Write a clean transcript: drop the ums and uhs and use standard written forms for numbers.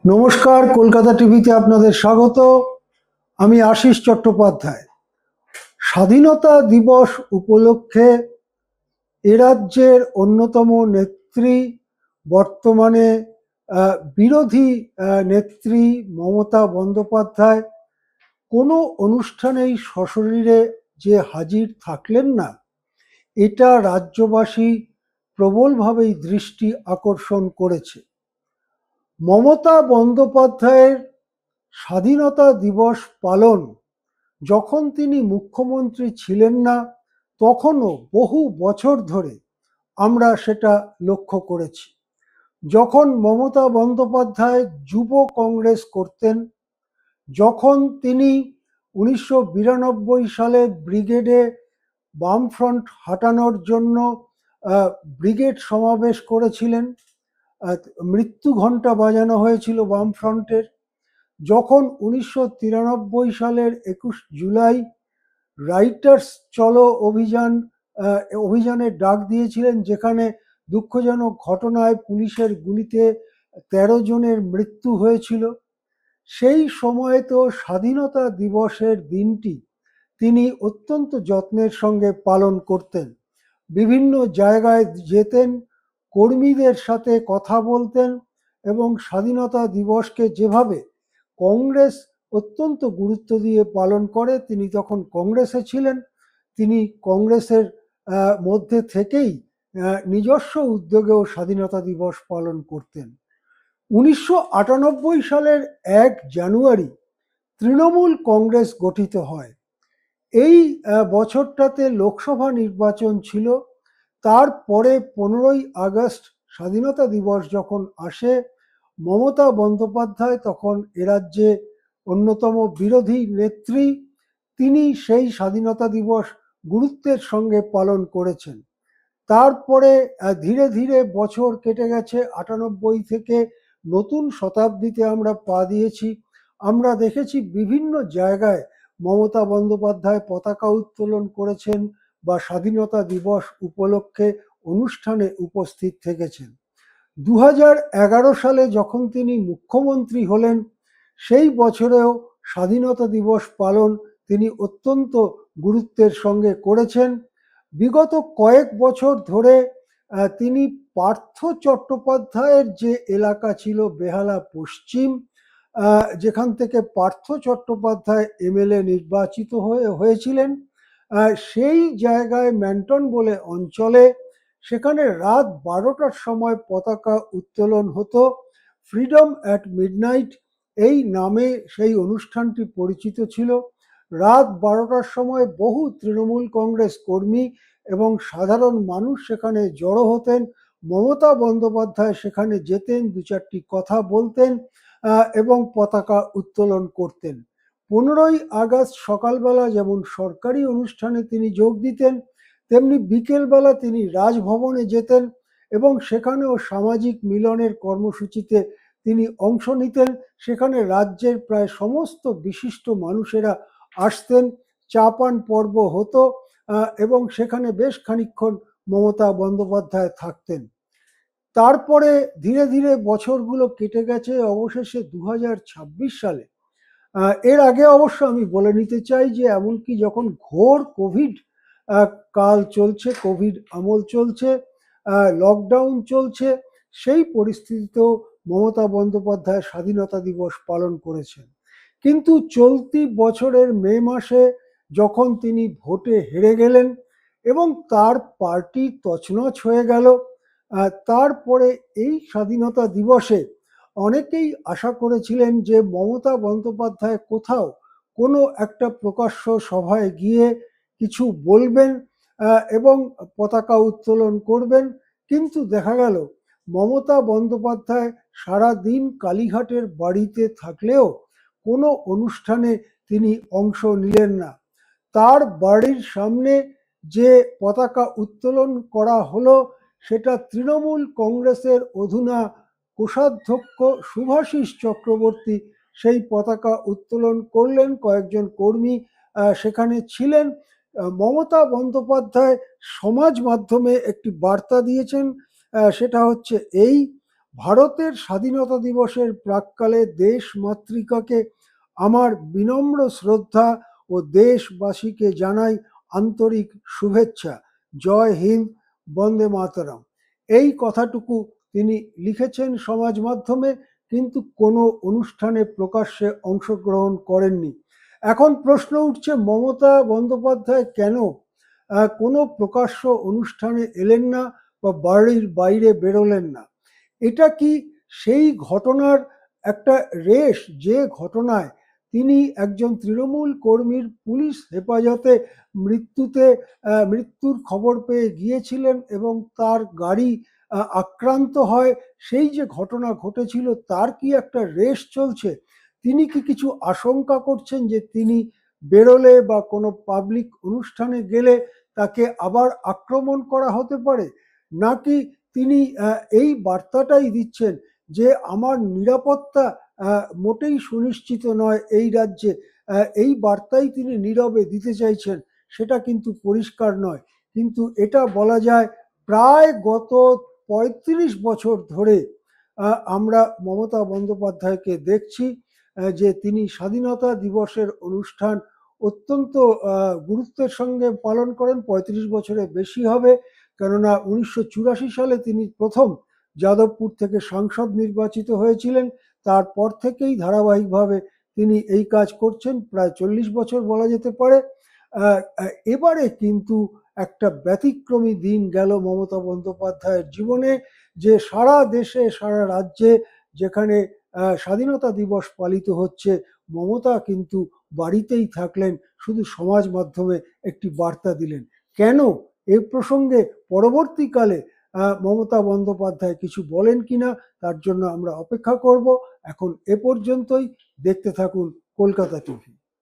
নমস্কার, কলকাতা টিভিতে আপনাদের স্বাগত। আমি আশিস চট্টোপাধ্যায়। স্বাধীনতা দিবস উপলক্ষে এ রাজ্যের অন্যতম নেত্রী, বর্তমানে বিরোধী নেত্রী মমতা বন্দ্যোপাধ্যায় কোনো অনুষ্ঠানেই সশরীরে যে হাজির থাকলেন না, এটা রাজ্যবাসী প্রবলভাবেই দৃষ্টি আকর্ষণ করেছে। মমতা বন্দ্যোপাধ্যায়ের স্বাধীনতা দিবস পালন যখন তিনি মুখ্যমন্ত্রী ছিলেন না, তখনও বহু বছর ধরে আমরা সেটা লক্ষ্য করেছি। যখন মমতা বন্দ্যোপাধ্যায় যুব কংগ্রেস করতেন, যখন তিনি 1992 সালে ব্রিগেডে বামফ্রন্ট হাঁটানোর জন্য ব্রিগেড সমাবেশ করেছিলেন, মৃত্যু ঘণ্টা বাজানো হয়েছিল বামফ্রন্টের। যখন 1993 সালের 21 জুলাই রাইটার্স চলো অভিযানের ডাক দিয়েছিলেন, যেখানে দুঃখজনক ঘটনায় পুলিশের গুলিতে 13 জনের মৃত্যু হয়েছিল, সেই সময়ে তো স্বাধীনতা দিবসের দিনটি তিনি অত্যন্ত যত্নের সঙ্গে পালন করতেন। বিভিন্ন জায়গায় যেতেন, কর্মীদের সাথে কথা বলতেন এবং স্বাধীনতা দিবসকে যেভাবে কংগ্রেস অত্যন্ত গুরুত্ব দিয়ে পালন করে, তিনি তখন কংগ্রেসে ছিলেন, তিনি কংগ্রেসের মধ্যে থেকেই নিজস্ব উদ্যোগেও স্বাধীনতা দিবস পালন করতেন। 1998 সালের 1 জানুয়ারি তৃণমূল কংগ্রেস গঠিত হয়। এই বছরটাতে লোকসভা নির্বাচন ছিল। তারপরে 15ই আগস্ট স্বাধীনতা দিবস যখন আসে, মমতা বন্দ্যোপাধ্যায় তখন এরাজ্যে অন্যতম বিরোধী নেত্রী, তিনি সেই স্বাধীনতা দিবস গুরুত্বের সঙ্গে পালন করেছেন। তারপরে ধীরে ধীরে বছর কেটে গেছে। 98 থেকে নতুন শতাব্দীতে আমরা পা দিয়েছি। আমরা দেখেছি বিভিন্ন জায়গায় মমতা বন্দ্যোপাধ্যায় পতাকা উত্তোলন করেছেন বা স্বাধীনতা দিবস উপলক্ষে অনুষ্ঠানে উপস্থিত থেকেছেন। 2011 সালে যখন তিনি মুখ্যমন্ত্রী হলেন, সেই বছরেও স্বাধীনতা দিবস পালন তিনি অত্যন্ত গুরুত্বের সঙ্গে করেছেন। বিগত কয়েক বছর ধরে তিনি পার্থ চট্টোপাধ্যায়ের যে এলাকা ছিল বেহালা পশ্চিম, যেখান থেকে পার্থ চট্টোপাধ্যায় এমএলএ নির্বাচিত হয়েছিলেন, সেই জায়গায় ম্যান্টন বলে অঞ্চলে, সেখানে রাত 12টার সময় পতাকা উত্তোলন হতো। ফ্রিডম অ্যাট মিডনাইট এই নামে সেই অনুষ্ঠানটি পরিচিত ছিল। রাত 12টার সময় বহু তৃণমূল কংগ্রেস কর্মী এবং সাধারণ মানুষ সেখানে জড়ো হতেন। মমতা বন্দ্যোপাধ্যায় সেখানে যেতেন, দু চারটি কথা বলতেন এবং পতাকা উত্তোলন করতেন। 15ই আগস্ট সকালবেলা যেমন সরকারি অনুষ্ঠানে তিনি যোগ দিতেন, তেমনি বিকেলবেলা তিনি রাজভবনে যেতেন এবং সেখানেও সামাজিক মিলনের কর্মসূচিতে তিনি অংশ নিতেন। সেখানে রাজ্যের প্রায় সমস্ত বিশিষ্ট মানুষেরা আসতেন, চা পান পর্ব হতো এবং সেখানে বেশ খানিকক্ষণ মমতা বন্দ্যোপাধ্যায় থাকতেন। তারপরে ধীরে ধীরে বছরগুলো কেটে গেছে। অবশেষে 2026 সালে, এর আগে অবশ্য আমি বলে নিতে চাই যে এমনকি যখন ঘোর কোভিড কাল চলছে, কোভিড আমল চলছে, লকডাউন চলছে, সেই পরিস্থিতিতেও মমতা বন্দ্যোপাধ্যায় স্বাধীনতা দিবস পালন করেছেন। কিন্তু চলতি বছরের মে মাসে যখন তিনি ভোটে হেরে গেলেন এবং তার পার্টি তছনছ হয়ে গেল, তারপরে এই স্বাধীনতা দিবসে অনেকেই আশা করেছিলেন যে মমতা বন্দ্যোপাধ্যায় কোথাও কোনো একটা প্রকাশ্য সভায় গিয়ে কিছু বলবেন এবং পতাকা উত্তোলন করবেন। কিন্তু দেখা গেল মমতা বন্দ্যোপাধ্যায় সারা দিন কালীঘাটের বাড়িতে থাকলেও কোনো অনুষ্ঠানে তিনি অংশ নিলেন না। তার বাড়ির সামনে যে পতাকা উত্তোলন করা হলো, সেটা তৃণমূল কংগ্রেসের অধুনা কোষাধ্যক্ষ শুভাশিস চক্রবর্তী সেই পতাকা উত্তোলন করলেন। কয়েকজন কর্মী সেখানে ছিলেন। মমতা বন্দ্যোপাধ্যায় সমাজ মাধ্যমে একটি বার্তা দিয়েছেন, সেটা হচ্ছে এই: ভারতের স্বাধীনতা দিবসের প্রাক্কালে দেশ মাতৃকাকে আমার বিনম্র শ্রদ্ধা ও দেশবাসীকে জানাই আন্তরিক শুভেচ্ছা। জয় হিন্দ, বন্দে মাতরম। এই কথাটুকু তিনি লিখেছেন সমাজ মাধ্যমে, কিন্তু কোনো অনুষ্ঠানে প্রকাশ্যে অংশগ্রহণ করেননি। এখন প্রশ্ন উঠছে, মমতা বন্দ্যোপাধ্যায় কেন কোনো প্রকাশ্য অনুষ্ঠানে এলেন না বা বাড়ির বাইরে বেরোলেন না? এটা কি সেই ঘটনার একটা রেশ, যে ঘটনায় তিনি একজন তৃণমূল কর্মীর পুলিশ হেফাজতে মৃত্যুর খবর পেয়ে গিয়েছিলেন এবং তার গাড়ি আক্রান্ত হয়, সেই যে ঘটনা ঘটেছিল তার কি একটা রেশ চলছে? তিনি কি কিছু আশঙ্কা করছেন যে তিনি বেরোলে বা কোনো পাবলিক অনুষ্ঠানে গেলে তাকে আবার আক্রমণ করা হতে পারে? নাকি তিনি এই বার্তাটাই দিচ্ছেন যে আমার নিরাপত্তা মোটেই সুনিশ্চিত নয় এই রাজ্যে, এই বার্তাই তিনি নীরবে দিতে চাইছেন? সেটা কিন্তু পরিষ্কার নয়। কিন্তু এটা বলা যায়, প্রায় গত ৩৫ বছর ধরে আমরা মমতা বন্দ্যোপাধ্যায়কে দেখছি যে তিনি স্বাধীনতা দিবসের অনুষ্ঠান অত্যন্ত গুরুত্বের সঙ্গে পালন করেন। ৩৫ বছরের বেশি হবে, কেননা ১৯৮৪ সালে তিনি প্রথম যাদবপুর থেকে সাংসদ নির্বাচিত হয়েছিলেন। তারপর থেকেই ধারাবাহিকভাবে তিনি এই কাজ করছেন, প্রায় ৪০ বছর বলা যেতে পারে। এবারে কিন্তু একটা ব্যতিক্রমী দিন গেল মমতা বন্দ্যোপাধ্যায়ের জীবনে, যে সারা দেশে সারা রাজ্যে যেখানে স্বাধীনতা দিবস পালিত হচ্ছে, মমতা কিন্তু বাড়িতেই থাকলেন, শুধু সমাজ মাধ্যমে একটি বার্তা দিলেন। কেন? এই প্রসঙ্গে পরবর্তীকালে মমতা বন্দ্যোপাধ্যায় কিছু বলেন কিনা, তার জন্য আমরা অপেক্ষা করব। এখন এ পর্যন্তই। দেখতে থাকুন কলকাতা টিভি।